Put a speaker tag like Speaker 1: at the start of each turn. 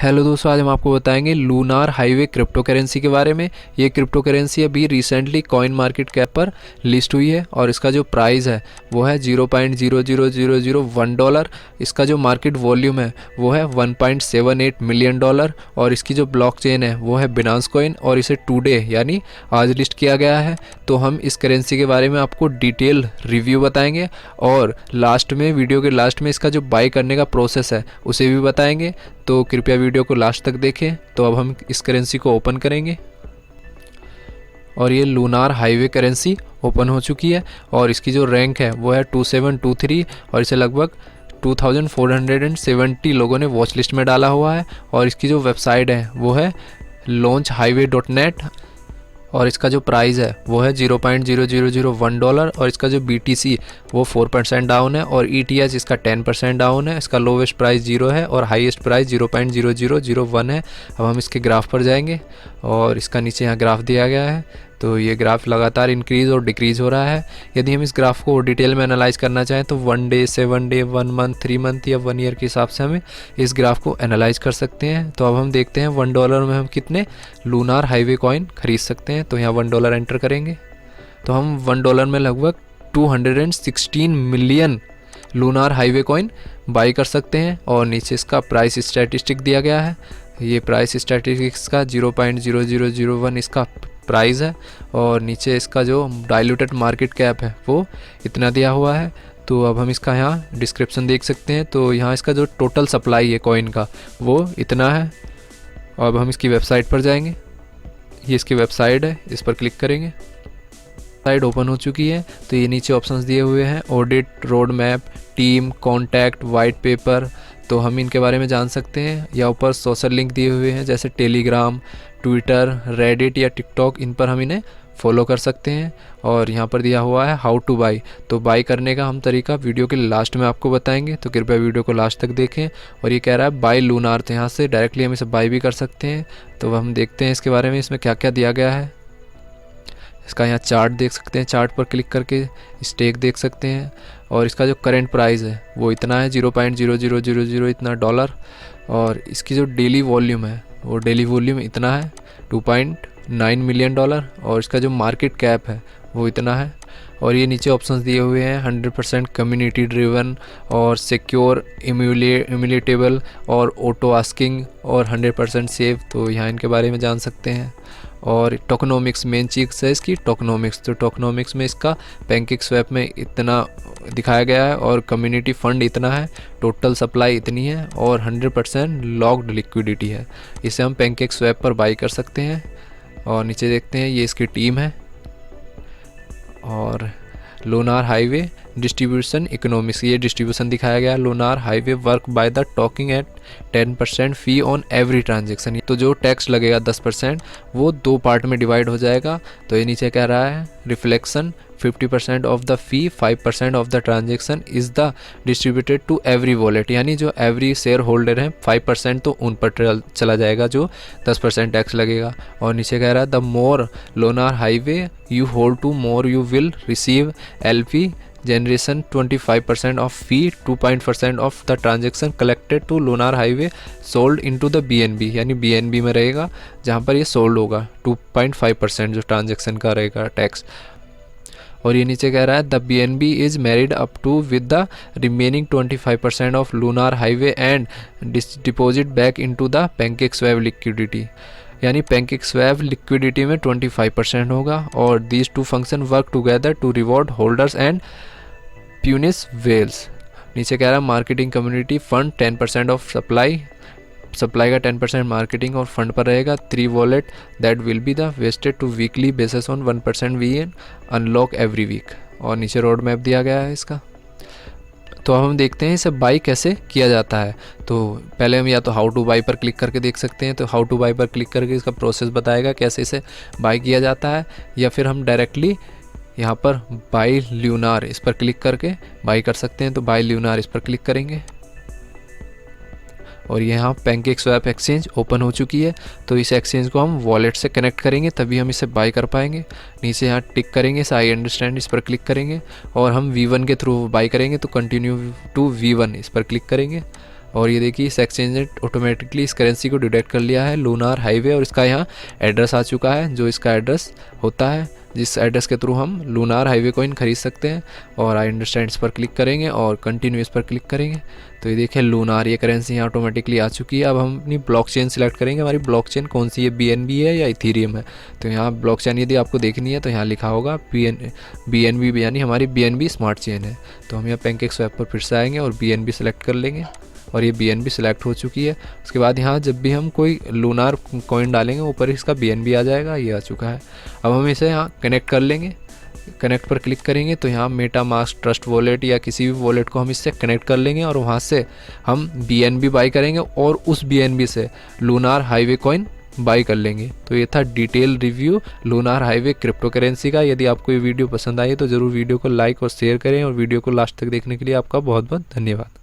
Speaker 1: Hello दोस्तों, आज हम आपको बताएंगे लूनार हाईवे क्रिप्टो करेंसी के बारे में। ये क्रिप्टो करेंसी अभी रिसेंटली कॉइन मार्केट कैप पर लिस्ट हुई है और इसका जो प्राइस है वो है $0.00001। इसका जो मार्केट वॉल्यूम है वो है $1.78 मिलियन और इसकी जो ब्लॉकचेन है वो है बिनांस कॉइन और इसे टुडे यानी आज लिस्ट किया गया है। तो हम इस करेंसी के बारे में आपको डिटेल रिव्यू बताएंगे और लास्ट में, वीडियो के लास्ट में, इसका जो बाई करने का प्रोसेस है उसे भी बताएंगे। तो कृपया वीडियो को लास्ट तक देखें। तो अब हम इस करेंसी को ओपन करेंगे और ये लूनार हाईवे करेंसी ओपन हो चुकी है और इसकी जो रैंक है वो है 2723 और इसे लगभग 2470 लोगों ने वॉच लिस्ट में डाला हुआ है। और इसकी जो वेबसाइट है वो है launchhighway.net और इसका जो प्राइस है वो है $0.0001 और इसका जो BTC वो 4% डाउन है और ETH इसका 10% डाउन है। इसका लोवेस्ट प्राइस 0 है और हाईएस्ट प्राइस 0.0001 है। अब हम इसके ग्राफ पर जाएंगे और इसका नीचे यहाँ ग्राफ दिया गया है। तो ये ग्राफ लगातार इंक्रीज़ और डिक्रीज़ हो रहा है। यदि हम इस ग्राफ को डिटेल में एनालाइज करना चाहें तो 1 डे, 7 डे, 1 मंथ, 3 मंथ या 1 ईयर के हिसाब से हमें इस ग्राफ को एनालाइज कर सकते हैं। तो अब हम देखते हैं $1 में हम कितने लूनार हाईवे कॉइन खरीद सकते हैं। तो यहाँ $1 एंटर करेंगे तो हम $1 में लगभग 216 million lunar highway coin by कर सकते हैं। और नीचे इसका प्राइस स्टैटिस्टिक दिया गया है। ये प्राइस स्टैटिस्टिक्स का 0.0001 इसका प्राइस है और नीचे इसका जो डाइल्यूटेड मार्केट कैप है वो इतना दिया हुआ है। तो अब हम इसका यहाँ डिस्क्रिप्शन देख सकते हैं। तो यहाँ इसका जो टोटल सप्लाई है कॉइन का वो इतना है। और अब हम इसकी वेबसाइट पर जाएंगे। ये इसकी वेबसाइट है, इस पर क्लिक करेंगे। साइट ओपन हो चुकी है। तो ये नीचे ऑप्शंस दिए हुए हैं, audit, road map, team, contact, white paper. तो हम इनके बारे में जान सकते हैं। या ऊपर सोशल लिंक दिए हुए हैं जैसे टेलीग्राम, ट्विटर, रेडिट या टिकटॉक, इन पर हम इन्हें फॉलो कर सकते हैं। और यहाँ पर दिया हुआ है हाउ टू बाई। तो बाई करने का हम तरीका वीडियो के लास्ट में आपको बताएंगे। तो कृपया वीडियो को लास्ट तक देखें। और ये कह रहा है बाई लूनार, तो यहाँ से डायरेक्टली हम इसे बाई भी कर सकते हैं। तो हम देखते हैं इसके बारे में, इसमें क्या क्या दिया गया है। इसका यहाँ चार्ट देख सकते हैं, चार्ट पर क्लिक करके स्टेक देख सकते हैं। और इसका जो करंट प्राइस है वो इतना है, 0.0000 इतना डॉलर। और इसकी जो डेली वॉल्यूम है वो डेली वॉल्यूम इतना है, $2.9 मिलियन। और इसका जो मार्केट कैप है वो इतना है। और ये नीचे ऑप्शंस दिए हुए हैं, 100% कम्युनिटी ड्रिवन और सिक्योर, इम्यूलेटेबल और ऑटो आस्किंग और 100% सेफ। तो यहाँ इनके बारे में जान सकते हैं। और टोकनोमिक्स मेन चीज़ है इसकी, टोकनोमिक्स। तो टोकनोमिक्स में इसका पैनकेकस्वैप में इतना दिखाया गया है और कम्युनिटी फंड इतना है, टोटल सप्लाई इतनी है और 100% लॉक्ड लिक्विडिटी है। इसे हम पैनकेकस्वैप पर बाई कर सकते हैं। और नीचे देखते हैं, ये इसकी टीम है। और लूनार हाईवे डिस्ट्रीब्यूशन इकोनॉमिक्स, ये डिस्ट्रीब्यूशन दिखाया गया है। Lunar highway work by the talking at 10% fee on every transaction. तो जो टैक्स लगेगा 10% वो 2 पार्ट में डिवाइड हो जाएगा। तो ये नीचे कह रहा है reflection 50% of the fee, 5% of the transaction is the distributed to every wallet. यानी जो एवरी शेयर होल्डर है 5% तो उन पर चला जाएगा जो 10% टैक्स लगेगा। और नीचे कह रहा है the more lunar highway you hold to more you will receive LP generation 25% of fee, 2% of the transaction collected to lunar highway sold into the BNB। यानी BNB में रहेगा जहाँ पर ये सोल्ड होगा, 2.5% जो ट्रांजेक्शन का रहेगा टैक्स। और ये नीचे कह रहा है the BNB is married up to with the remaining 25% of lunar highway and deposit back into the PancakeSwap liquidity. यानी पैनकेकस्वैप लिक्विडिटी में 25% होगा। और these two function work together to reward holders and punish whales. नीचे कह रहा है marketing community fund 10% of supply का 10% marketing और फंड पर रहेगा। 3 wallet that will be the vested to weekly basis on 1% VN unlock every week. और नीचे रोड मैप दिया गया है इसका। तो अब हम देखते हैं इसे बाई कैसे किया जाता है। तो पहले हम या तो हाउ टू बाई पर क्लिक करके देख सकते हैं। तो हाउ टू बाई पर क्लिक करके इसका प्रोसेस बताएगा कैसे इसे बाई किया जाता है। या फिर हम डायरेक्टली यहाँ पर बाई लूनार इस पर क्लिक करके बाई कर सकते हैं। तो बाई लूनार इस पर क्लिक करेंगे और यहाँ पैनकेकस्वैप एक्सचेंज ओपन हो चुकी है। तो इस एक्सचेंज को हम वॉलेट से कनेक्ट करेंगे तभी हम इसे बाई कर पाएंगे। नीचे यहाँ टिक करेंगे, इस आई अंडरस्टैंड इस पर क्लिक करेंगे और हम V1 के थ्रू बाई करेंगे। तो कंटिन्यू टू V1 इस पर क्लिक करेंगे और ये देखिए इस एक्सचेंज ने ऑटोमेटिकली इस करेंसी को डिटेक्ट कर लिया है लूनार हाईवे, और इसका यहाँ एड्रेस आ चुका है, जो इसका एड्रेस होता है जिस एड्रेस के थ्रू हम लूनार हाईवे कॉइन खरीद सकते हैं। और आई अंडरस्टैंड इस पर क्लिक करेंगे और कंटिन्यू इस पर क्लिक करेंगे तो ये देखिए लूनार ये करेंसी यहाँ ऑटोमेटिकली आ चुकी है। अब हम अपनी ब्लॉकचेन सिलेक्ट करेंगे, हमारी ब्लॉकचेन कौन सी है, BNB है या इथीरियम है। तो यहाँ ब्लॉकचेन यदि आपको देखनी है तो यहाँ लिखा होगा BNB यानी हमारी BNB स्मार्ट चेन है। तो हम यहाँ पैनकेकस्वैप पर फिर से आएंगे और BNB सेलेक्ट कर लेंगे और ये BNB सेलेक्ट हो चुकी है। उसके बाद यहाँ जब भी हम कोई लूनार कॉइन डालेंगे ऊपर इसका BNB आ जाएगा, ये आ चुका है। अब हम इसे यहाँ कनेक्ट कर लेंगे, कनेक्ट पर क्लिक करेंगे तो यहाँ मेटामास्क, ट्रस्ट वॉलेट या किसी भी वॉलेट को हम इससे कनेक्ट कर लेंगे और वहाँ से हम BNB बाई करेंगे और उस BNB से लूनार हाईवे कॉइन बाई कर लेंगे। तो ये था detail review lunar highway crypto currency का। यदि आपको ये वीडियो पसंद आई तो ज़रूर वीडियो को लाइक और शेयर करें और वीडियो को लास्ट तक देखने के लिए आपका बहुत बहुत धन्यवाद।